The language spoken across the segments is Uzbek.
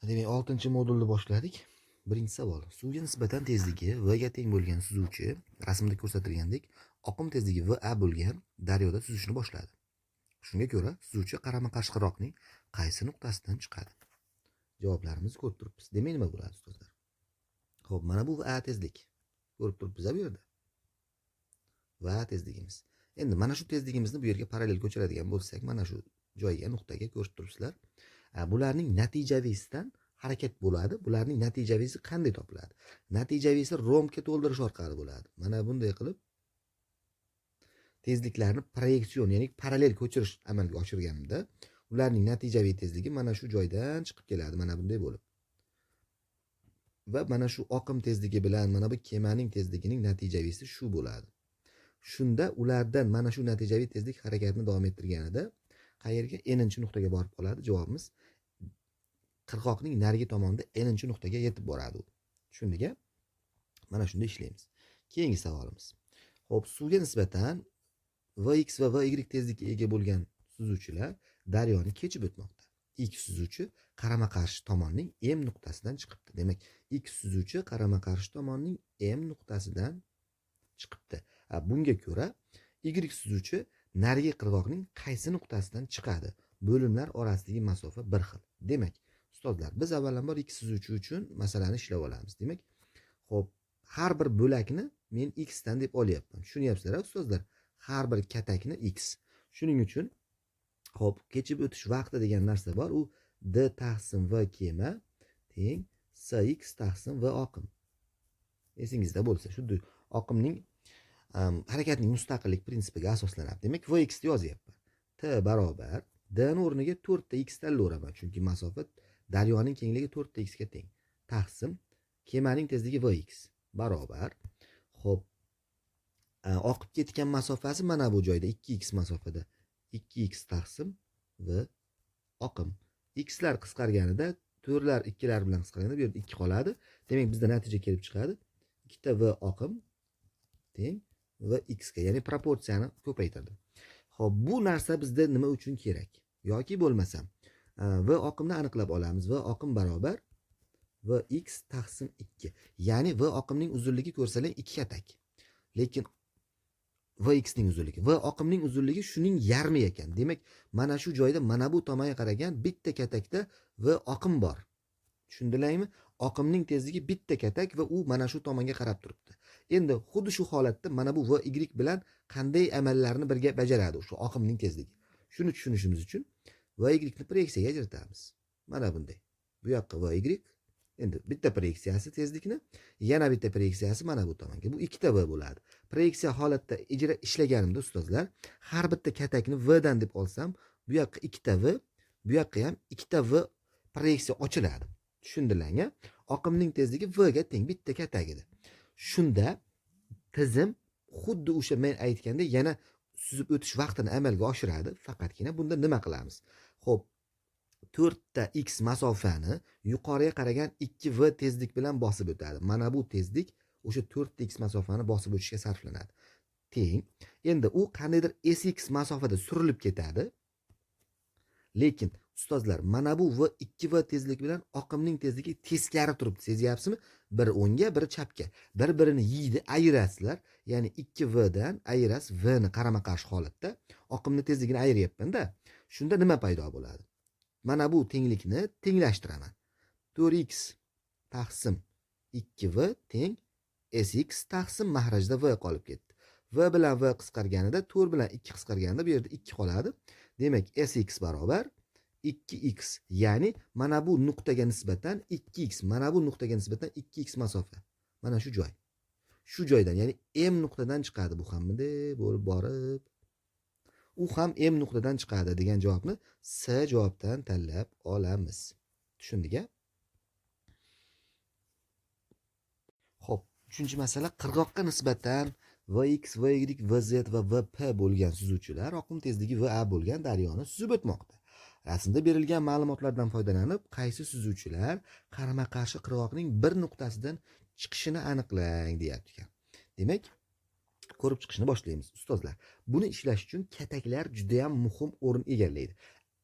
Demak, 6-modulni boshladik. Birinchi savol. Suvga nisbatan tezligi v ga teng bo'lgan suzuvchi rasmda ko'rsatilgandek oqim tezligi va bo'lgan daryoda suzishni boshladi. Shunga ko'ra, suzuvchi qarama-qarshi qirg'oqning qaysi nuqtasidan chiqadi? Javoblarimizni ko'rib turibmiz. Demak, nima bo'ladi ustozlar? Xo'p, mana bu va tezlik. Ko'rib turibmiz bu yerda. Va tezligimiz. Endi mana shu tezligimizni bu yerga parallel ko'chiradigan bo'lsak, mana shu joyga, nuqtaga ko'rib turibsizlar. Bularning natijaviysidan harakat bo'ladi. Bularning natijaviysi qanday topiladi? Natijaviysi romga to'ldirish orqali bo'ladi. Mana bunday qilib tezliklarni proyeksion, ya'ni parallel ko'chirish amalga oshirganimda, ularning natijaviy tezligi mana shu joydan chiqib keladi, mana bunday bo'lib. Va mana shu oqim tezligi bilan mana bu kemaning tezligining natijaviysi shu bo'ladi. Shunda ulardan mana shu natijaviy tezlik harakatni davom ettirganida qayerga? N-chi nuqtaga borib qoladi. Javobimiz qirg'oqning narigi tomonida N-chi nuqtaga yetib boradi. Tushundingmi? Mana shunda ishlaymiz. Keyingi savolimiz. Xo'p, suvga nisbatan Vx va Vy tezlikka ega bo'lgan suzuvchilar daryoni kechib o'tmoqda. X suzuvchi qarama-qarshi tomonning M nuqtasidan chiqibdi. Demak, X suzuvchi qarama-qarshi tomonning M nuqtasidan chiqibdi. Bunga ko'ra Y suzuvchi narigi qirg'oqning qaysi nuqtasidan chiqadi? Bo'limlar orasidagi masofa bir xil. Demak, ustozlar, biz avvalambor X suzuvchi uchun masalani ishlab olamiz. Demak, xo'p, har bir bo'lakni men X dan deb olyapman. Tushunyapsizlar, ustozlar? Har bir katakni X. Shuning uchun xo'p, kechib o'tish vaqti degan narsa bor. U D taqsim V kema teng Sx taqsim V oqim. Esingizda bo'lsa, shu oqimning harakatning mustaqillik prinsipiga asoslanadi. Demak, Vx ni yozyapman. T barobar D ni o'rniga 4 ta X tanlayveraman, chunki masofa daryoning kengligi 4 ta X ga teng. Taqsim kemaning tezligi Vx barobar. Xo'p, oqib ketgan masofasi mana bu joyda 2x masofada 2x taqsim V oqim. Xlar qisqarganida 4lar 2lar bilan qisqarganda bu yerda 2 qoladi. Demak, bizda natija kelib chiqadi. 2 ta V oqim teng va x ga, ya'ni proporsiyani ko'paytirdim. Xo'p, bu narsa bizda nima uchun kerak? Yoki bo'lmasam v oqimni aniqlab olamiz. V oqim barobar v x taqsim 2. Ya'ni v oqimning uzunligi ko'rsalang 2 katak. Lekin v x ning uzunligi, v oqimning uzunligi shuning yarmi ekan. Demak, mana shu joyda mana bu tomonga qaragan bitta katakda v oqim bor. Tushundilarmi? Oqimning tezligi bitta katak va u mana shu tomonga qarab turibdi. Endi xuddi shu holatda mana bu v y bilan qanday amallarni birga bajaradi shu oqimning tezligi. Shuni tushunishimiz uchun v y ni proyeksiyaga ajratamiz. Mana bunday. Bu yoqqa v y, endi bitta proyeksiyasi tezlikni, yana bitta proyeksiyasi mana bu tomonga. Bu ikkita v bo'ladi. Proyeksiya holatda ishlaganimda ustozlar, har bitta katakni v dan deb olsam, bu yoqqa ikkita v, bu yoqqa ham ikkita v proyeksiya ochiladi. Tushundilarmi? Oqimning tezligi v ga teng bitta katak edi. Shunda tizim xuddi o'sha men aytgandek yana suzib o'tish vaqtini amalga oshiradi. Faqatgina bunda nima qilamiz? Xo'p, 4 ta x masofani yuqoriga qaragan 2v tezlik bilan bosib o'tadi. Mana bu tezlik o'sha 4 ta x masofani bosib o'tishga sarflanadi. Teng. Endi u qandaydir sx masofada surilib ketadi. Lekin ustozlar, mana bu v 2v tezlik bilan oqimning tezligi teskari turibdi. Sezyapsizmi? Biri o'ngga, biri chapga. Bir-birini yeydi, ayirasizlar. Ya'ni 2v dan ayirasiz v ni qarama-qarshi holatda oqimning tezligini ayiryapman-da. Shunda nima paydo bo'ladi? Mana bu tenglikni tenglashtiraman. 4x taqsim 2v teng sx taqsim mahrajda v qolib ketdi. V bilan v qisqarganida 4 bilan 2 qisqarganida bu yerda 2 qoladi. Demak, sx barobar 2x, ya'ni mana bu nuqtaga nisbatan 2x, mana bu nuqtaga nisbatan 2x masofa. Mana shu joy. Shu joydan, ya'ni m nuqtadan chiqadi bu ham bunday bo'lib borib. U ham m nuqtadan chiqadi degan javobni S javobdan tanlab olamiz. Tushundingmi? Xo'p, 3-masala qirg'oqqa nisbatan Vx, Vy, Vz va Vp bo'lgan suzuvchilar oqim tezligi Va bo'lgan daryoni suzib o'tmoqda. Rasmda berilgan ma'lumotlardan foydalanib, qaysi suzuvchilar qarama-qarshi qirg'oqning bir nuqtasidan chiqishini aniqlang deyapti ekan. Demak, ko'rib chiqishni boshlaymiz ustozlar. Buni ishlash uchun kataklar juda ham muhim o'rin egallaydi.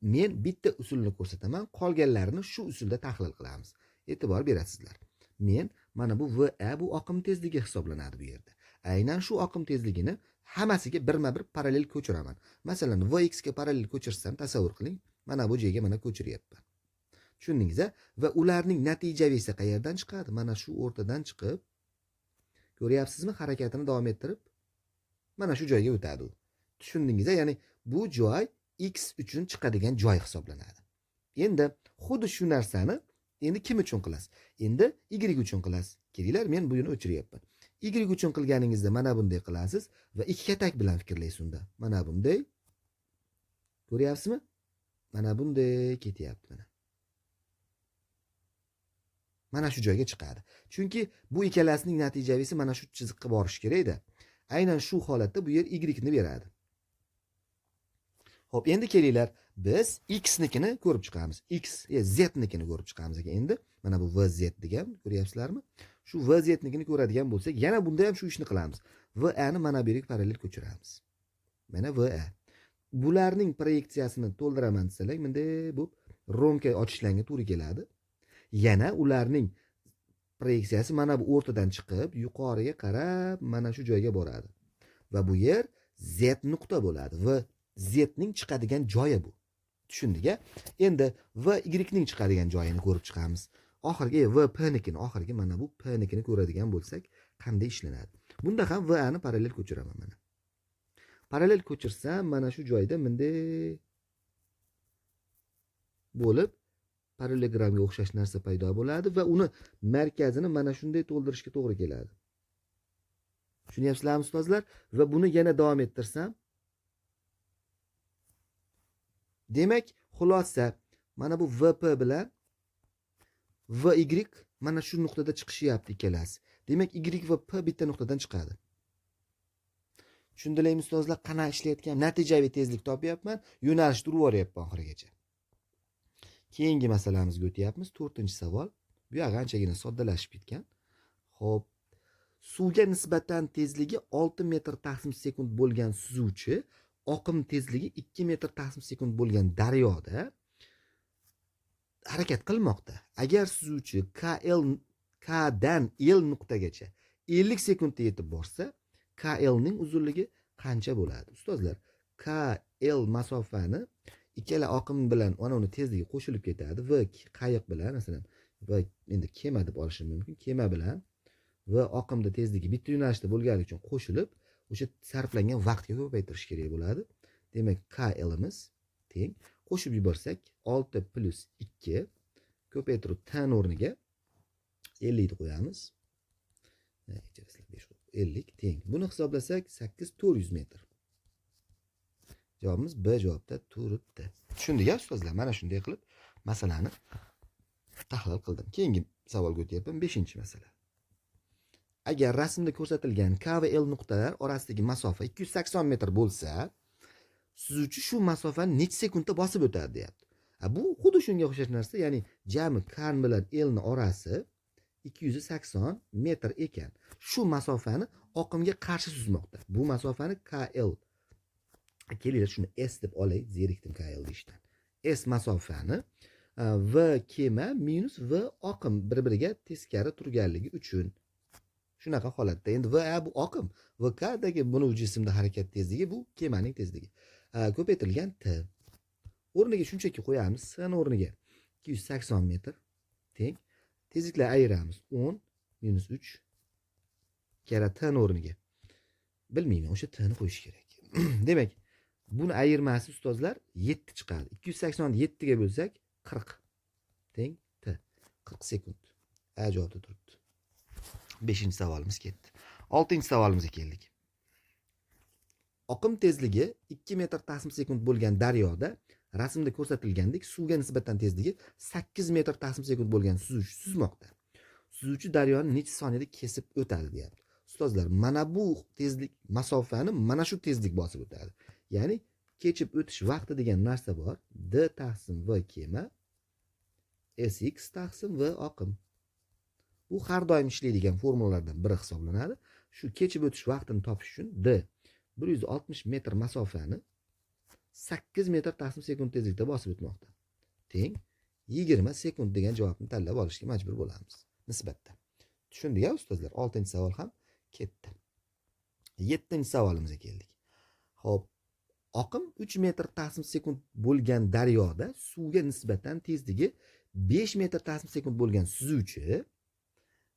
men bitta usulni ko'rsataman, qolganlarini shu usulda tahlil qilamiz. E'tibor berasizlar. Men mana bu VA bu oqim tezligi hisoblanadi bu yerda. Aynan shu oqim tezligini hammasiga birma-bir parallel ko'chiraman. Masalan, Vx ga parallel ko'chirsam, tasavvur qiling, mana bu joyga mana ko'chiryapman. Tushundingiz-a? Va ularning natijavisi qayerdan chiqadi? Mana shu o'rtadan chiqib, ko'ryapsizmi, harakatini davom ettirib, mana shu joyga o'tadi u. Tushundingiz-a? Ya'ni bu joy x uchun chiqadigan joy hisoblanadi. Endi xuddi shu narsani endi kim uchun qilasiz? Endi y uchun qilasiz. Kelinglar, men buni o'chiryapman. Y uchun qilganingizda mana bunday qilasiz va ikki katak bilan fikrlaysiz unda. Mana bunday. Ko'ryapsizmi? Mana bunday ketyapti mana. Mana shu joyga chiqadi. Chunki bu ikkalasining natijavisi mana shu chiziqqa borish kerak-da. Aynan shu holatda bu yer y ni beradi. Xo'p, endi kelinglar, biz x nikini ko'rib chiqamiz. Z nikini ko'rib chiqamiz endi. Mana bu vz degan, ko'ryapsizlarmi? Shu vz nikini ko'radigan bo'lsak, yana bunda ham shu ishni qilamiz. Va ni mana bu yerga parallel ko'chiramiz. Mana va. Bularning proyeksiyasini to'ldiraman desak, bunday bu romka ochishlarga to'g'ri keladi. Yana ularning proyeksiyasi mana bu o'rtadan chiqib, yuqoriga qarab, mana shu joyga boradi. Va bu yer z nuqta bo'ladi va z ning chiqadigan joyi bu. Tushundik-a? Endi v y ning chiqadigan joyini ko'rib chiqamiz. Oxirgi v p nikini, oxirgi mana bu p nikini ko'radigan bo'lsak, qanday ishlanadi? Bunda ham v ni parallel ko'chiraman mana. Parallel ko'chirsam, mana shu joyda bunday bo'lib parallelogramga o'xshash narsa paydo bo'ladi va uni markazini mana shunday to'ldirishga to'g'ri keladi. Tushunyapsizlarmi ustozlar? Va buni yana davom ettirsam, demak, xulosa mana bu VP bilan VY mana shu nuqtada chiqishyapti ikkalasi. Demak, Y va P bitta nuqtadan chiqadi. Tushundilarmi ustozlar? Qana ishlayotgan natijaviy tezlik topyapman, yo'nalishni urib yuboryapman oxirigacha. Keyingi masalamizga o'tyapmiz. 4-savol. Bu yoq anchagina soddalashib ketgan. Xo'p, suvga nisbatan tezligi 6 metr taqsim sekund bo'lgan suzuvchi oqim tezligi 2 metr taqsim sekund bo'lgan daryoda harakat qilmoqda. Agar suzuvchi K dan L nuqtagacha 50 sekundda yetib borsa, KL ning uzunligi qancha bo'ladi? Ustozlar, KL masofani ikkala oqim bilan ana uni tezligi qo'shilib ketadi va qayiq bilan, masalan, va endi kema deb olishim mumkin. Kema bilan va oqimda tezligi bitta yo'nalishda bo'lganligi uchun qo'shilib, o'sha sarflangan vaqtga ko'paytirish kerak bo'ladi. Demak, KLimiz teng qo'shib yuborsak 6 plus 2 ko'paytirib tan o'rniga 50 ni qo'yamiz. 50 teng. Buni hisoblasak 8400 metr. Javobimiz B javobda turibdi. Tushundik-a ustozlar? Mana shunday qilib masalani tahlil qildim. Keyingi savolga o'tyapman, 5-masala. Agar rasmda ko'rsatilgan K va L nuqtalar orasidagi masofa 280 metr bo'lsa, suzuvchi shu masofani necha sekundda bosib o'tadi deyapti. Bu xuddi shunga o'xshash narsa, ya'ni jami K bilan L ni orasi 280 metr ekan. Shu masofani oqimga qarshi suzmoqda. Bu masofani KL. Kelinglar shuni S deb olay, zerikdim KL deyishdan. S masofani V kema minus V oqim bir-biriga teskari turganligi uchun. Shunaqa holatda. Endi V bu oqim, VK dagi buni jismda harakat tezligi, bu kemaning tezligi. Ko'paytirilgan T. O'rniga shunchaki qo'yamiz, S o'rniga 280 metr teng. Tezliklar ayiramiz. 10 minus 3 kara T o'rniga. Bilmayman, o'sha T ni qo'yish kerak. Demak, buni ayirmasi ustozlar 7 chiqadi. 280 ni 7 ga bo'lsak 40 teng T. 40 sekund. A javobda turibdi. 5-savolimiz ketdi. 6-savolimizga keldik. Oqim tezligi 2 metr taqsim sekund bo'lgan daryoda rasmda ko'rsatilgandek suvga nisbatan tezligi 8 metr taqsim sekund bo'lgan suzuvchi suzmoqda. Suzuvchi daryoni necha soniyada kesib o'tadi deyapti. Ustozlar, mana bu tezlik masofani mana shu tezlik bosib o'tadi. Ya'ni kechib o'tish vaqti degan narsa bor. D taqsim V kema Sx taqsim V oqim. Bu har doim ishlaydigan formulalardan biri hisoblanadi. Shu kechib o'tish vaqtini topish uchun D 160 metr masofani 8 metr taqsim sekund tezlikda bosib o'tmoqda. Teng 20 sekund degan javobni tanlab olishga majbur bo'lamiz nisbatda. Tushundik-a ustozlar? 6-savol ham ketdi. 7-savolimizga keldik. Xo'p, oqim 3 metr taqsim sekund bo'lgan daryoda suvga nisbatan tezligi 5 metr taqsim sekund bo'lgan suzuvchi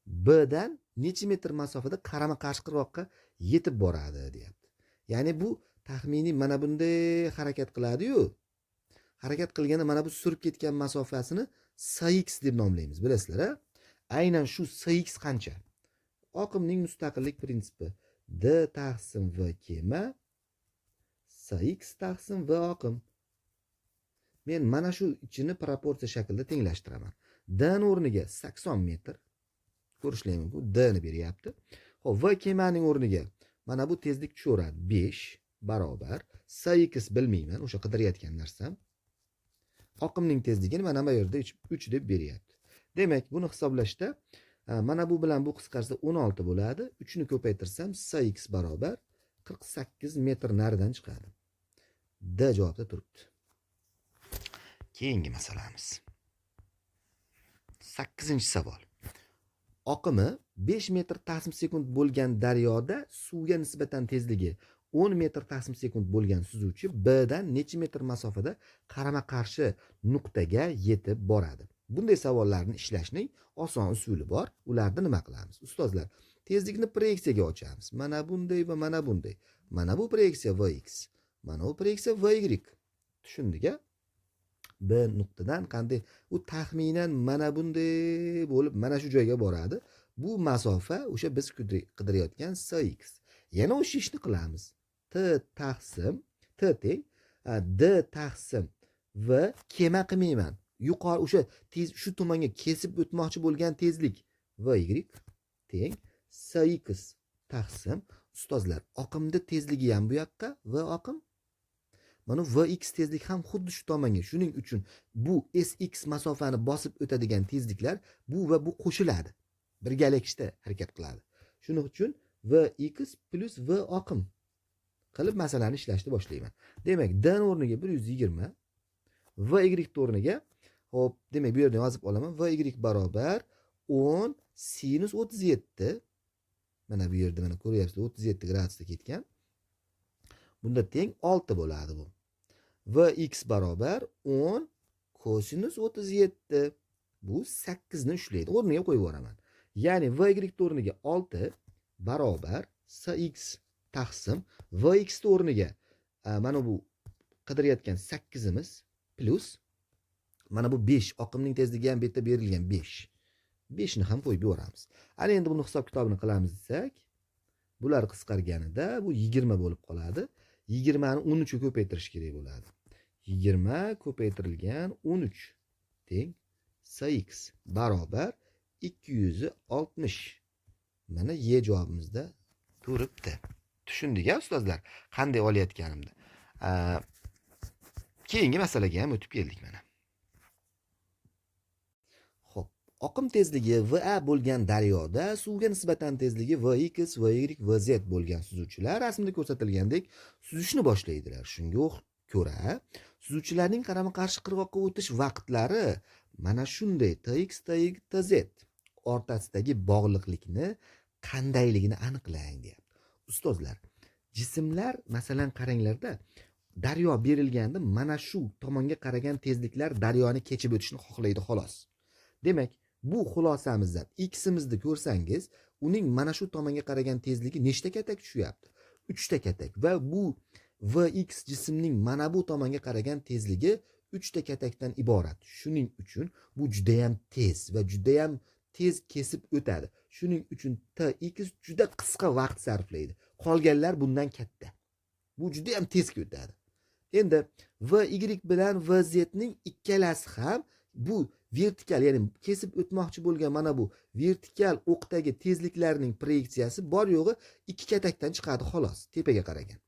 B dan necha metr masofada qarama-qarshi qirg'oqqa yetib boradi deyapti. Ya'ni bu taxminiy mana bunday harakat qiladi-yu. Harakat qilganda mana bu surib ketgan masofasini Sx deb nomlaymiz, bilasizlar-a? Aynan shu Sx qancha? Oqimning mustaqillik prinsipi D taqsim V kema Sx taqsim V oqim. Men mana shu ichini proporsiya shaklda tenglashtiraman. D ning o'rniga 80 metr ko'rishlar mumkin. D ni beryapti. Xo'p, V kemaning o'rniga mana bu tezlik tushaveradi. 5 barobar Sx bilmayman, o'sha qidirayotgan narsam. Oqimning tezligini mana bu yerda 3 deb beryapti. Demak, buni hisoblashda mana bu bilan bu qisqarsa 16 bo'ladi. 3 ni ko'paytirsam Sx barobar 48 metr naridan chiqadi. D javobda turibdi. Keyingi masalamiz. 8-savol. Oqimi 5 metr taqsim sekund bo'lgan daryoda suvga nisbatan tezligi 10 metr taqsim sekund bo'lgan suzuvchi B dan necha metr masofada qarama-qarshi nuqtaga yetib boradi? Bunday savollarni ishlashning oson usuli bor. Ularni nima qilamiz? Ustozlar, tezlikni proyeksiyaga ochamiz. Mana bunday va mana bunday. Mana bu proyeksiya Vx, mana bu proyeksiya Vy. Tushundik-a? B nuqtadan qanday u taxminan mana bunday bo'lib mana shu joyga boradi. Bu masofa o'sha biz qidirayotgan Sx. Yana o'sha ishni qilamiz. T taqsim T teng D taqsim V kema qilmayman. Yuqori o'sha tez shu tomonga kesib o'tmoqchi bo'lgan tezlik Vy teng Sx taqsim. Ustozlar, oqimda tezligi ham bu yoqqa V oqim. Mana Vx tezlik ham xuddi shu tomonga. Shuning uchun bu Sx masofani bosib o'tadigan tezliklar bu va bu qo'shiladi. Birgalikda harakat qiladi. Shuning uchun Vx plus V oqim qilib masalani ishlashni boshlayman. Demak, D o'rniga 120, Vy o'rniga, hop, demak bu yerdan yozib olaman. Vy barobar 10 sinus 37. Mana bu yerda mana ko'ryapsizlar 37 gradusda ketgan. Bunda teng 6 bo'ladi bu. Vx barobar 10 kosinus 37. Bu 8 ni ushlaydi. O'rniga qo'yib yuboraman. Ya'ni Vy o'rniga 6 barobar Sx taqsim Vx o'rniga mana bu qidirayotgan 8 imiz plus mana bu 5 oqimning tezligi ham bu yerda berilgan 5. 5 ni ham qo'yib yuboramiz. Ana endi buni hisob kitobini qilamiz desak, bular qisqarganida bu 20 bo'lib qoladi. 20 ni 13 ga ko'paytirish kerak bo'ladi. 20 ko'paytirilgan 13 teng Sx barobar 260. Mana Y javobimizda turibdi. Tushundik-a ustozlar? Qanday olayotganimni. Keyingi masalaga ham o'tib keldik mana. Xo'p, oqim tezligi Va bo'lgan daryoda suvga nisbatan tezligi Vx, Vy, Vz bo'lgan suzuvchilar rasmda ko'rsatilgandek suzishni boshlaydilar. Shunga ko'ra, suzuvchilarning qarama-qarshi qirg'oqqa o'tish vaqtlari mana shunday Tx, Ty, Tz o'rtasidagi bog'liqlikni qandayligini aniqlang deyapti. Ustozlar, jismlar masalan qaranglarda, daryo berilganda mana shu tomonga qaragan tezliklar daryoni kechib o'tishni xohlaydi xolos. Demak, bu xulosamizdan x'imizni ko'rsangiz, uning mana shu tomonga qaragan tezligi nechta katak tushyapti? 3 ta katak va bu Vx jismning mana bu tomonga qaragan tezligi 3 ta katakdan iborat. Shuning uchun bu juda ham tez va juda ham tez kesib o'tadi. Shuning uchun Tx juda qisqa vaqt sarflaydi. Qolganlar bundan katta. Bu juda ham tez o'tadi. Endi Vy bilan Vz ning ikkalasi ham bu vertikal, ya'ni kesib o'tmoqchi bo'lgan mana bu vertikal o'qdagi tezliklarning proyeksiyasi bor yo'g'i 2 katakdan chiqadi xolos, tepaga qaragan.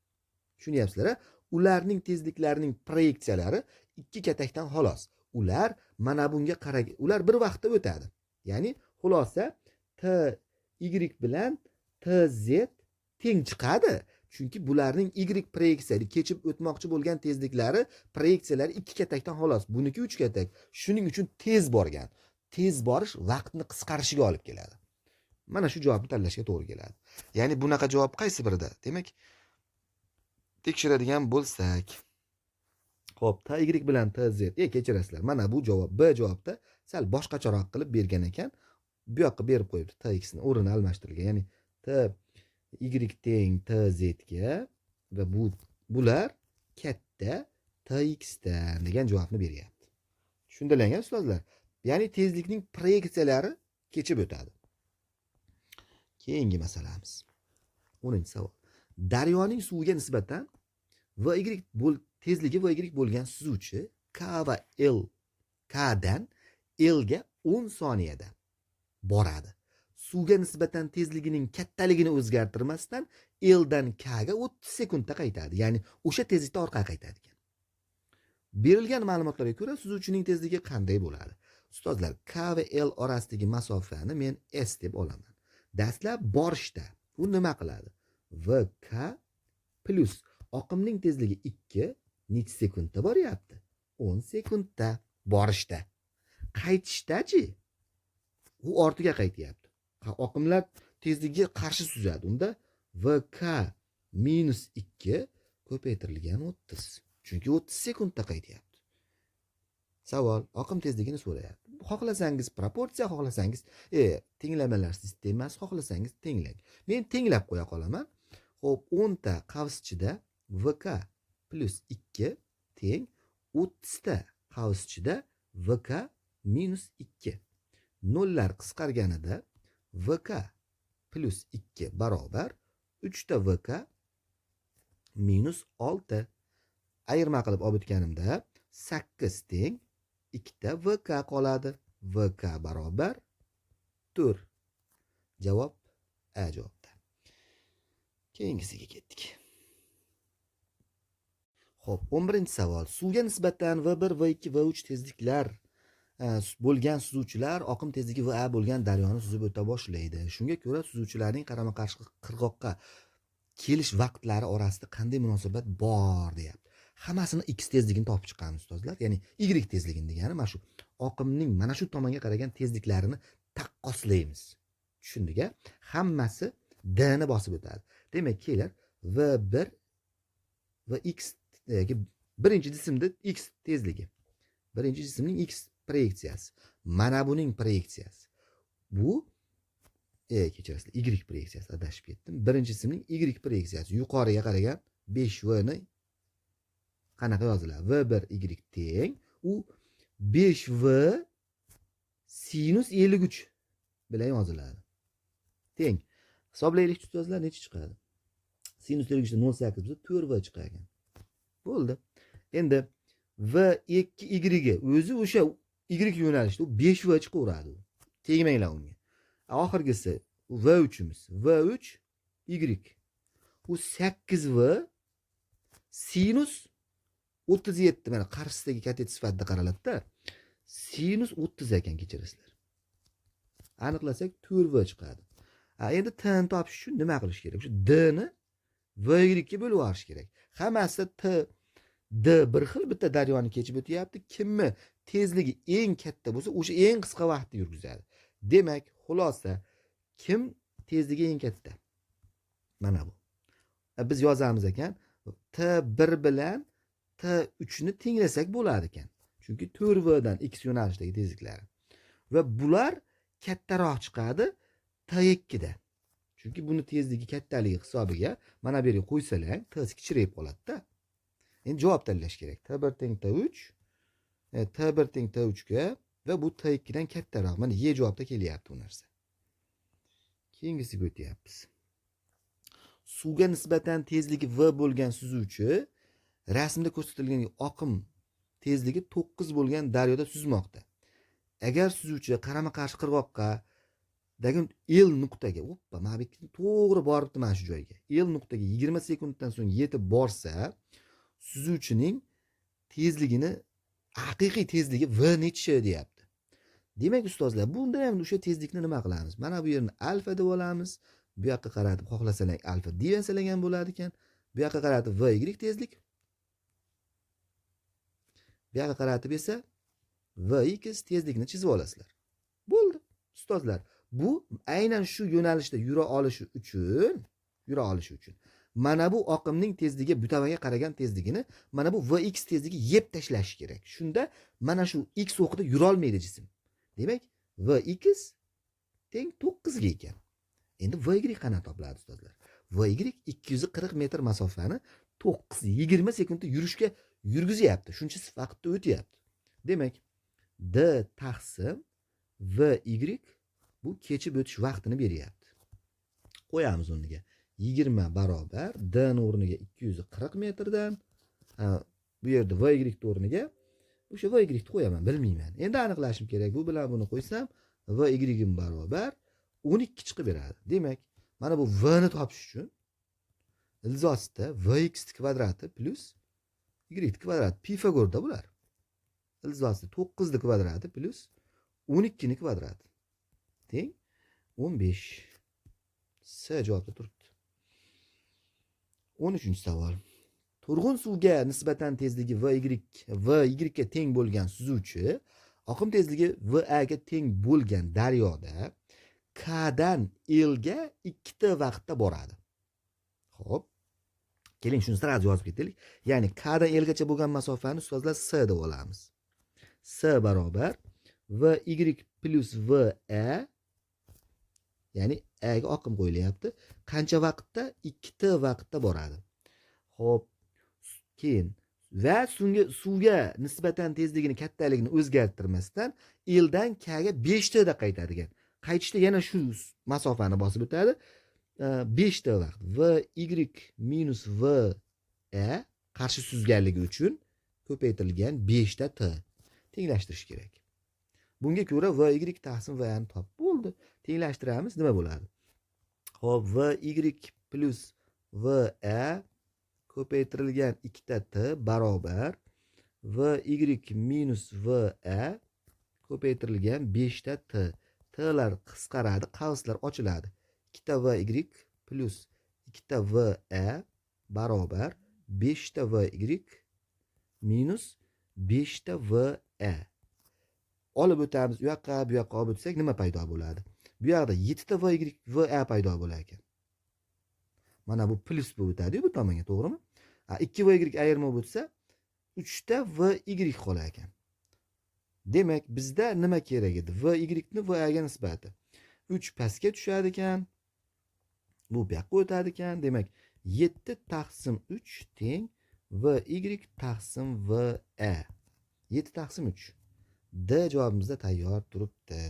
Tushunyapsizlar-a? Ularning tezliklarining proyeksiyalari 2 katakdan xolos. Ular mana bunga qaragan. Ular bir vaqtda o'tadi. Ya'ni xulosa Ty bilan Tz teng chiqadi. Chunki bularning y proyeksiyasi kechib o'tmoqchi bo'lgan tezliklari proyeksiyalari 2 katakdan xolos. Buniki 3 katak. Shuning uchun tez borgan. Tez borish vaqtni qisqarishiga olib keladi. Mana shu javobni tanlashga to'g'ri keladi. Ya'ni bunaqa javob qaysi birida? Demak, tekshiradigan bo'lsak, xo'p, t y bilan t z. Kechirasizlar. Mana bu javob B javobda sal boshqacharoq qilib bergan ekan. Bu yoqqa berib qo'yibdi. T x ni o'rni almashtirilgan. Ya'ni t y teng t z ga va bular katta t x dan degan javobni beryapti. Tushundilarmi ustozlar? Ya'ni tezlikning proyeksiyalari kechib o'tadi. Keyingi masalamiz. 10-savol. Daryoning suviga nisbatan tezligi v y bo'lgan suzuvchi K va L K dan L ga 10 soniyada boradi. Suvga nisbatan tezligining kattaligini o'zgartirmasdan L dan K ga 30 sekundda qaytadi. Ya'ni o'sha tezlikda orqaga qaytadi ekan. Berilgan ma'lumotlarga ko'ra suzuvchining tezligi qanday bo'ladi? Ustozlar, K va L orasidagi masofani men S deb olaman. Dastlab borishda u nima qiladi? VK plus oqimning tezligi 2 necha sekundda boryapti? 10 sekundda borishda. Qaytishdachi? U ortiga qaytyapti. Oqimlar tezligiga qarshi suzadi. Unda VK minus 2 ko'paytirilgan 30. Chunki 30 sekundda qaytyapti. Savol, oqim tezligini so'rayapti. Xohlasangiz proporsiya, xohlasangiz tenglamalar sistemasi, xohlasangiz tenglang. Men tenglab qo'ya qolaman. Xo'p, 10 ta qavschida VK plus 2 teng 30 ta qavschida VK minus 2. Nollar qisqarganida VK plus 2 barobar 3 ta VK minus 6. Ayirma qilib olib o'tganimda 8 teng 2 ta VK qoladi. VK barobar 4. Javob A javobda. Keyingisiga ketdik. Xo'p, 11-savol. Suvga nisbatan V1, V2, V3 tezliklar bo'lgan suzuvchilar oqim tezligi Va bo'lgan daryoni suzib o'ta boshlaydi. Shunga ko'ra suzuvchilarning qarama-qarshi qirg'oqqa kelish vaqtlari orasida qanday munosabat bor deyapti. Hammasini x tezligini topib chiqamiz ustozlar. Ya'ni y tezligini degani mana shu oqimning mana shu tomonga qaragan tezliklarini taqqoslaymiz. Tushundik-a? Hammasi d ni bosib o'tadi. Demak, kelar v1 va x birinchi jismda x tezligi. Birinchi jismning x proyeksiyasi. Mana buning proyeksiyasi. Bu kechirasizlar, y proyeksiyasi, adashib ketdim. Birinchi jismning y proyeksiyasi. Yuqoriga qaragan 5v ni qanaqa yoziladi? V1 y teng u 5v sinus 53 bilan yoziladi. Teng. Hisoblaylik ustozlar, necha chiqadi? Sinus 53 dan 0.8 bo'lsa 4v chiqar ekan. Bo'ldi. Endi v2y ga o'zi o'sha y yo'nalishda 5v chiqaveradi. Tegmanglar unga. Oxirgisi v3imiz. v3 y. U 8v sinus 37, mana qarshisidagi katet sifatida qaraladi-da. Sinus 30 ekan, kechirasizlar. Aniqlasak 4v chiqadi. Endi t ni topish uchun nima qilish kerak? O'sha d ni v y ga bo'lib olish kerak. Hammasi t d bir xil bitta daryoni kechib o'tyapti. Kimni tezligi eng katta bo'lsa, o'sha eng qisqa vaqtda yurgizadi. Demak, xulosa kim tezligi eng katta? Mana bu. Biz yozamiz ekan, t1 bilan t3 ni tenglasak bo'lar ekan. Chunki 4v dan x yo'nalishdagi tezliklari. Va bular kattaroq chiqadi t2 da. Chunki buni tezligi kattaligi hisobiga mana bu yerga qo'ysalar, t kichirayib qoladi-da. Endi javob tanlash kerak. T1 teng t3, t1 teng t3 ga va bu t2 dan kattaroq. Mana Y javobda kelyapti bu narsa. Keyingisiga o'tyapmiz. Suvga nisbatan tezligi v bo'lgan suzuvchi rasmda ko'rsatilgan oqim tezligi 9 bo'lgan daryoda suzmoqda. Agar suzuvchi qarama-qarshi qirg'oqqa dagun L nuqtaga, mana bu to'g'ri boribdi mana shu joyga. L nuqtaga 20 sekunddan so'ng yetib borsa, suzuvchining tezligini haqiqiy tezligi v necha deyapti. Demak ustozlar, bunda ham o'sha tezlikni nima qilamiz? Mana bu yerni alfa deb olamiz, Bu yoqqa qaratib xohlasalar alfa deyasalar ham bo'ladi ekan. Bu yoqqa qaratib v y tezlik. Bu yoqqa qaratib esa vx tezlikni chizib olasizlar. Bo'ldi. Ustozlar, bu aynan shu yo'nalishda yura olishi uchun mana bu oqimning tezligi bu tarafiga qaragan tezligini mana bu vx tezligi yeb tashlashi kerak. Shunda mana shu x o'qida yura olmaydi jism. Demak, vx teng 9 ga ekan. Endi vy qanday topiladi ustozlar? Vy 240 metr masofani 920 sekundda yurgizyapti. Shunchasi vaqtda o'tyapti. Demak, d taqsim vy bu kechib o'tish vaqtini beryapti. Qo'yamiz o'rniga. 20 barobar d ni o'rniga 240 metrdan bu yerda vy o'rniga o'sha vy ni qo'yaman, bilmayman. Endi aniqlashim kerak. Bu bilan buni qo'ysam vy barobar 12 chiqib beradi. Demak, mana bu v ni topish uchun ilzosida vx kvadrati plus y kvadrat Pifagorda bular. Ilzosida 9 ni kvadrati plus 12 ni kvadrati teng 15. S javobda turibdi. 13-savol. Turg'un suvga nisbatan tezligi vy ga teng bo'lgan suzuvchi oqim tezligi va ga teng bo'lgan daryoda k dan l ga 2 ta vaqtda boradi. Xo'p. Keling, shuni sira yozib ketaylik. Ya'ni k dan l gacha bo'lgan masofani ustozlar s deb olamiz. S barobar vy plus va, ya'ni a ga oqim qo'yilyapti. Qancha vaqtda? 2 ta vaqtda boradi. Xo'p. Keyin va suvga nisbatan tezligini kattaligini o'zgartirmasdan l dan k ga 5 ta da qaytadigan. Qaytishda yana shu masofani bosib o'tadi. 5 ta vaqt vy minus va qarshi suzganligi uchun ko'paytirilgan 5 ta t tenglashtirish kerak. Bunga ko'ra vy taqsim va ni top. Bo'ldi. Tenglashtiramiz, nima bo'ladi? Xo'p, vy plus va ko'paytirilgan 2 ta t barobar vy minus va ko'paytirilgan 5 ta t. T'lar qisqaradi, qavslar ochiladi. 2 ta vy plus 2 ta va barobar 5 ta vy minus 5 ta va. Olib o'tamiz. Bu yoqqa olib o'tsak nima paydo bo'ladi? Bu yoqda 7 ta va paydo bo'lar ekan. Mana bu plus bo'lib o'tadi-ku bu tomonga, to'g'rimi? 2 vy ayirma bo'lsa 3 ta vy qolar ekan. Demak, bizda nima kerak edi? Vy ni va ga nisbati 3 pastga tushar ekan. Bu yoqqa o'tar ekan. Demak, 7 taqsim 3 teng vy taqsim va. 7 taqsim 3. D javobimizda tayyor turibdi.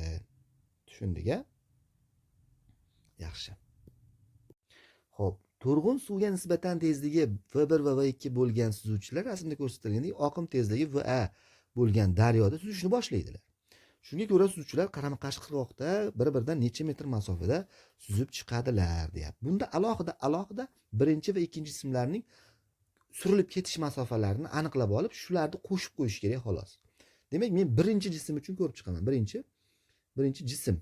Tushundik-a? Yaxshi. Xo'p, turg'un suvga nisbatan tezligi v1 va v2 bo'lgan suzuvchilar rasmda ko'rsatilgandek oqim tezligi va bo'lgan daryoda suzishni boshlaydilar. Shunga ko'ra suzuvchilar qarama-qarshi qirg'oqda bir-biridan necha metr masofada suzib chiqadilar, deyapti. Bunda alohida birinchi va ikkinchi jismlarning surilib ketish masofalarini aniqlab olib, shularni qo'shib qo'yish kerak xolos. Demak, men birinchi jism uchun ko'rib chiqaman. Birinchi jism.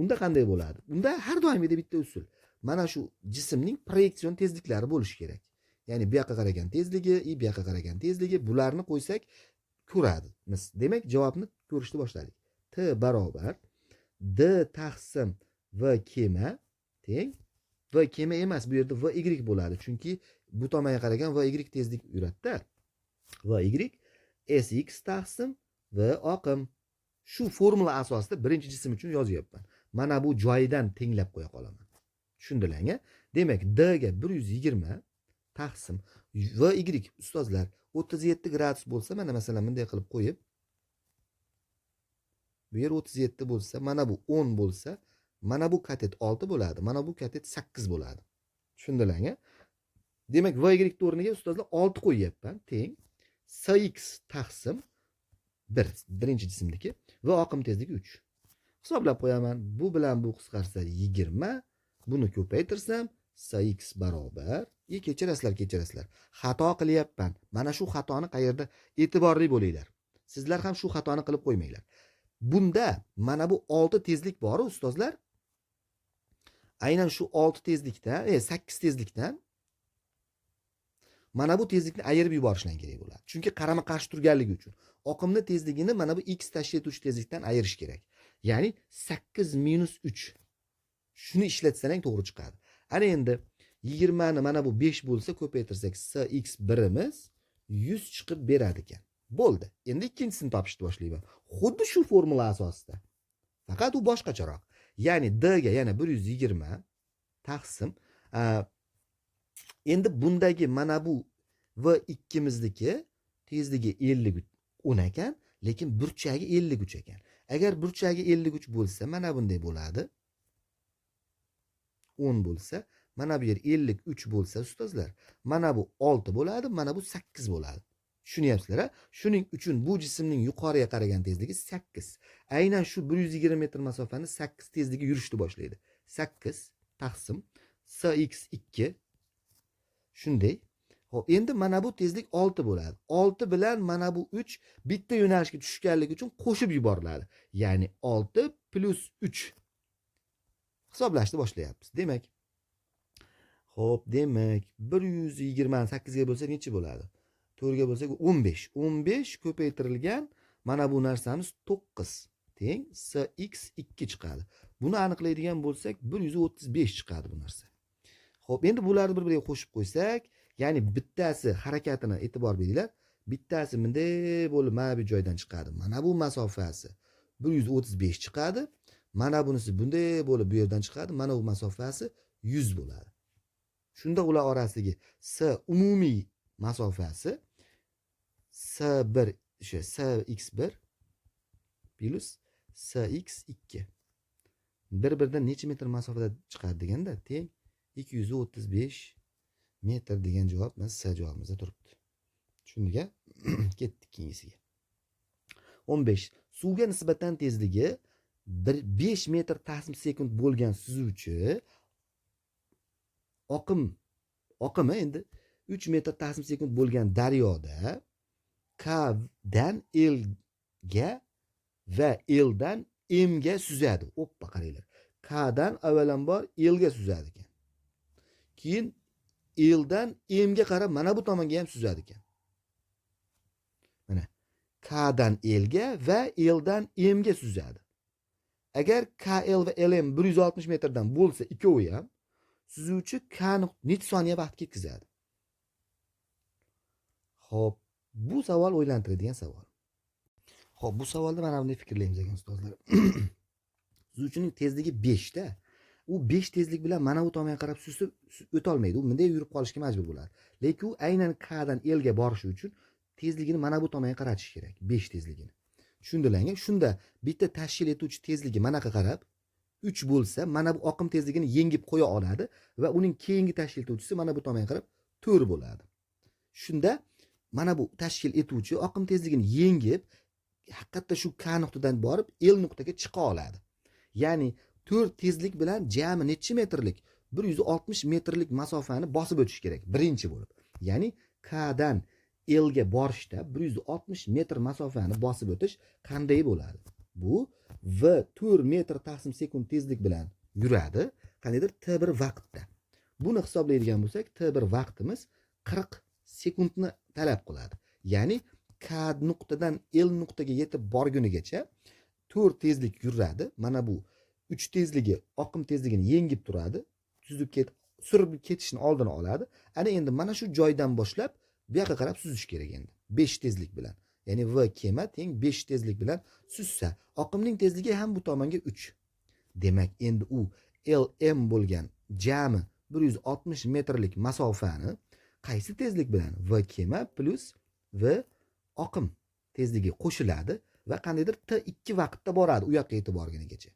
Unda qanday bo'ladi? Unda har doimgidek bitta usul. Mana shu jismning proyeksion tezliklari bo'lishi kerak. Ya'ni bu yoqqa qaragan tezligi, bu yoqqa qaragan tezligi, bularni qo'ysak ko'radi. Demak, javobni ko'rishni boshladik. T barobar d taqsim v kema teng v kema emas, bu yerda vy bo'ladi. Chunki bu tomonga qaragan vy tezlik yuradi-da. Vy sx taqsim v oqim. Shu formula asosida birinchi jism uchun yozyapman. Mana bu joyidan tenglab qo'ya qolaman. Tushundilar-a? Demak, d ga 120 taqsim vy ustozlar 37 gradus bo'lsa, mana masalan bunday qilib qo'yib, bu yer 37 bo'lsa, mana bu 10 bo'lsa, mana bu katet 6 bo'ladi, mana bu katet 8 bo'ladi. Tushundilar-a? Demak, vy o'rniga ustozlar 6 qo'yyapman, teng sx taqsim 1, birinchi jismniki va oqim tezligi 3. Hisoblab qo'yaman. Bu bilan bu qisqarsa 20, buni ko'paytirsam sx barobar, kechirasizlar. Xato qilyapman. Mana shu xatoni qayerda e'tiborli bo'linglar. Sizlar ham shu xatoni qilib qo'ymanglar. Bunda mana bu 6 tezlik bor, ustozlar. aynan shu 6 tezlikdan, 8 tezlikdan mana bu tezlikni ayirib yuborishdan kerak bo'ladi. Chunki qarama qarshi turganligi uchun. Oqimni tezligini mana bu x tashkil etuvchi tezlikdan ayirish kerak. Ya'ni 8 minus 3. Shuni ishlatsang ham to'g'ri chiqadi. Ana endi 20 ni mana bu 5 bo'lsa ko'paytirsak x birimiz 100 chiqib beradi ekan. Bo'ldi. Endi ikkinchisini topishni boshlayman. Xuddi shu formula asosida. Faqat u boshqacharoq. Ya'ni d ga yana 120 taqsim endi bundagi mana bu v2 mizniki tezligi 10 ekan, lekin burchagi 53 ekan. Agar burchagi 53 bo'lsa, mana bunday bo'ladi. 10 bo'lsa, mana bu yer 53 bo'lsa, ustozlar, mana bu 6 bo'ladi, mana bu 8 bo'ladi. Tushunyapsizlar-a? Shuning uchun bu jismning yuqoriga qaragan tezligi 8. Aynan shu 120 metr masofani 8 tezligi yurishni boshlaydi. 8 taqsim sx2 shunday. Xo'p, endi mana bu tezlik 6 bo'ladi. 6 bilan mana bu 3 bitta yo'nalishga tushganligi uchun qo'shib yuboriladi. Ya'ni 6 plus 3 hisoblashni boshlayapmiz. Demak, xo'p, demak 128 ga bo'lsa necha bo'ladi? 4 ga bo'lsa 15. 15 ko'paytirilgan mana bu narsamiz 9 teng sx2 chiqadi. Buni aniqlaydigan bo'lsak 135 chiqadi bu narsa. Xo'p, endi bularni bir-biriga qo'shib qo'ysak, ya'ni bittasi harakatini e'tibor beringlar. Bittasi bunday bo'lib mana bu joydan chiqadi. Mana bu masofasi 135 chiqadi. Mana bunisi bunday bo'lib bu yerdan chiqadi. Mana bu masofasi 100 bo'ladi. Shunda ular orasidagi s umumiy masofasi s1 o'sha sx1 plus sx2. Bir-biridan necha metr masofada chiqadi deganda teng 235 metr degan javob mana S javobimizda turibdi. Tushundingmi? Ketdik keyingisiga. 15. Suvga nisbatan tezligi 5 metr taqsim sekund bo'lgan suzuvchi oqimi endi 3 metr taqsim sekund bo'lgan daryoda K dan L ga va L dan M ga suzadi. Hoppa qaranglar. K dan avvalambor L ga suzadi ekan. Keyin L dan M ga qarab mana bu tomonga ham suzadi ekan. Mana K dan L ga va L dan M ga suzadi. Agar KL va LM 160 metrdan bo'lsa, ikkovi ham suzuvchi K necha soniya vaqt ketkazadi? Xo'p, bu savol o'ylantiradigan savol. Xo'p, bu savolda mana bunday fikrlaymiz ekan ustozlar. Suzuvchining tezligi 5 da. U 5 tezlik bilan mana bu tomonga qarab suzib o'ta olmaydi. U bunday yurib qolishga majbur bo'ladi. Lekin u aynan K dan L ga borishi uchun tezligini mana bu tomonga qaratish kerak, 5 tezligini. Tushundilarmi? Shunda bitta tashkil etuvchi tezligi manaqa qarab 3 bo'lsa, mana bu oqim tezligini yengib qo'ya oladi va uning keyingi tashkil etuvchisi mana bu tomonga qarab 4 bo'ladi. Shunda mana bu tashkil etuvchi oqim tezligini yengib haqiqatda shu K nuqtadan borib L nuqtaga chiqa oladi. Ya'ni 4 tezlik bilan jami necha metrlik? 160 metrlik masofani bosib o'tish kerak birinchi bo'lib. Ya'ni K dan L ga borishda 160 metr masofani bosib o'tish qanday bo'ladi? Bu v 4 metr taqsim sekund tezlik bilan yuradi, qaniydir t1 vaqtda. Buni hisoblaydigan bo'lsak, t1 vaqtimiz 40 sekundni talab qiladi. Ya'ni K nuqtadan L nuqtaga yetib borgunigacha 4 tezlik yuradi. Mana bu 3 tezligi oqim tezligini yengib turadi. Surib ketishni oldini oladi. Ana endi mana shu joydan boshlab bu yoqqa qarab suzish kerak endi. 5 tezlik bilan. Ya'ni v kema teng 5 tezlik bilan suzsa, oqimning tezligi ham bu tomonga 3. Demak, endi u LM bo'lgan jami 160 metrlik masofani qaysi tezlik bilan v kema plus v oqim tezligi qo'shiladi va qandaydir t2 vaqtda boradi u yoqqa yetib borganigacha.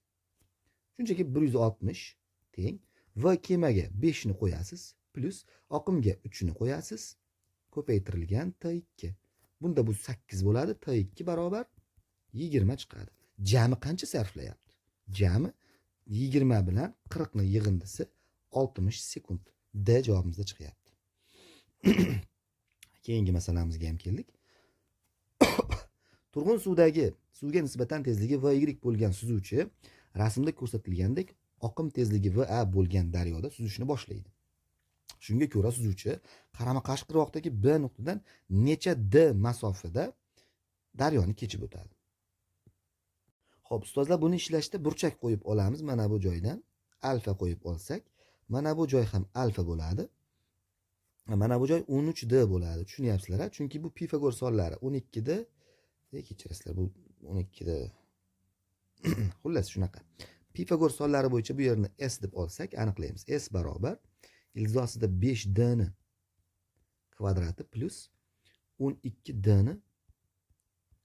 Shunchaki 160 teng v kemaga 5 ni qo'yasiz plus oqimga 3 ni qo'yasiz ko'paytirilgan t2. Bunda bu 8 bo'ladi, t2 barobar 20 chiqadi. Jami qancha sarflayapti? Jami 20 bilan 40 ni yig'indisi 60 sekund. D javobimizda chiqyapti. Keyingi masalamizga ham keldik. Turg'un suvga nisbatan tezligi v y bo'lgan suzuvchi rasmda ko'rsatilgandek oqim tezligi va bo'lgan daryoda suzishni boshlaydi. Shunga ko'ra suzuvchi qarama-qarshi qirg'oqdagi B nuqtadan necha D masofada daryoni kechib o'tadi. Xo'p, ustozlar, buni ishlashda burchak qo'yib olamiz. Mana bu joydan alfa qo'yib olsak, mana bu joy ham alfa bo'ladi. Mana bu joy 13D bo'ladi. Tushunyapsizlar-a? Chunki bu Pifagor sonlari 12D, kechirasizlar, bu 12D. Xullas shunaqa. Pifagor sonlari bo'yicha bu yerni S deb olsak, aniqlaymiz. S barobar ilzosida 5D ni kvadrati plus 12D ni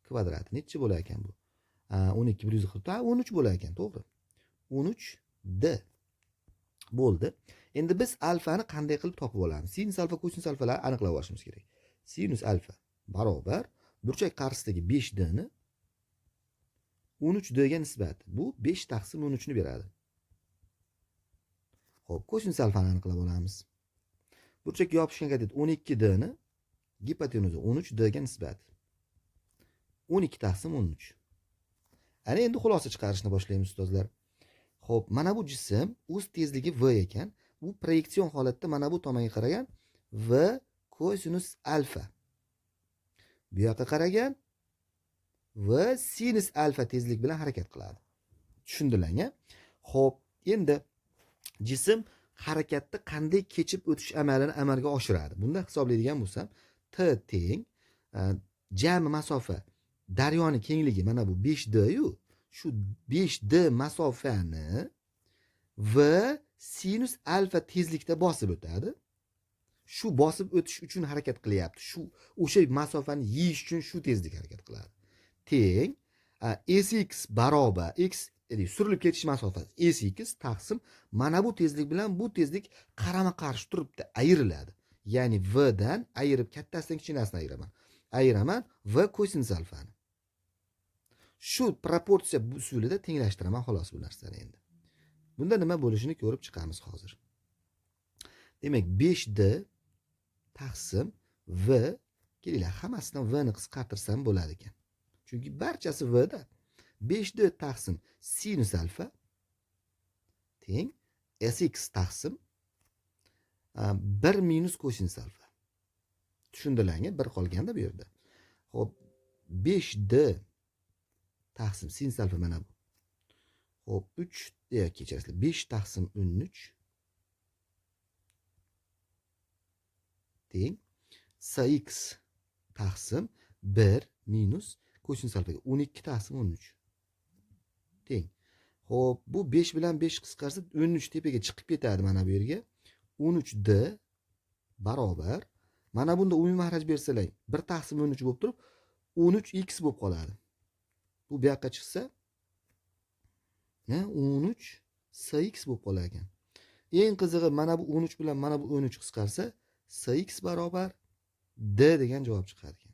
kvadrati. Necha bo'lar ekan bu? 12 13 bo'lar ekan, to'g'ri. 13D bo'ldi. Endi biz alfani qanday qilib topib olamiz? Sinus alfa, kosinus alfalarni aniqlab olishimiz kerak. Sinus alfa barobar burchak qarshisidagi 5D ni 13D ga nisbati. Bu 5 taqsim 13 ni beradi. Xo'p, kosinus alfani aniqlab olamiz. Burchak yopishgan qadar 12D ni gipotenuza 13D ga nisbati. 12 taqsim 13. Ana endi xulosa chiqarishni boshlaymiz ustozlar. Xo'p, mana bu jism o'z tezligi v ekan. Bu proyeksion holatda mana bu tomonga qaragan v kosinus alfa. Bu yoqqa qaragan v sinus alfa tezlik bilan harakat qiladi. Tushundilarmi? Xo'p, endi jism harakatda qanday kechib o'tish amalini amalga oshiradi? Bunda hisoblaydigan bo'lsam, t teng jami masofa daryoni kengligi mana bu 5D yu, shu 5D masofani v sinus alfa tezlikda bosib o'tadi. Shu bosib o'tish uchun harakat qilyapti. Shu o'sha masofani yeyish uchun shu tezlik harakat qiladi. Teng sx barobar x surilib ketish masofasi sx taqsim mana bu tezlik bilan bu tezlik qarama-qarshi turibdi, ayriladi. Ya'ni v dan ayirib kattasidan kichkinasini ayiraman v kosinus alfani. Shu proporsiya usulida tenglashtiraman xolos bu narsani endi. Bunda nima bo'lishini ko'rib chiqamiz hozir. Demak, 5D taqsim v, kelinglar, hammasidan v ni qisqartirsam bo'ladi ekan. Chunki barchasi v da. 5D taqsim sinus alfa teng sx taqsim 1 minus kosinus alfa. Tushundilarmi? Bir qolganda bu yerda. Xo'p, 5D taqsim sinus alfa mana bu. Xo'p, 3 deya kechirasizlar. 5 taqsim 13 teng sx taqsim 1 minus kosinus alfaga 12 taqsim 13 teng. Xo'p, bu 5 bilan 5 qisqarsa 13 tepaga chiqib ketadi mana bu yerga. 13D barobar mana bunda umumiy mahraj bersalar 1 taqsim 13 bo'lib turib 13x bo'lib qoladi. Bu yoqqa chiqsa 13 sx bo'lib qolar ekan. Eng qizig'i mana bu 13 bilan mana bu 13 qisqarsa sx barobar d degan javob chiqar ekan.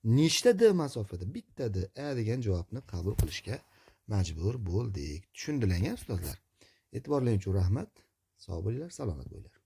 Nechta d masofada? Bitta d. Degan javobni qabul qilishga majbur bo'ldik. Tushundilarmi ustozlar? E'tiborlaringiz uchun rahmat. Sog' bo'linglar, salomat bo'linglar.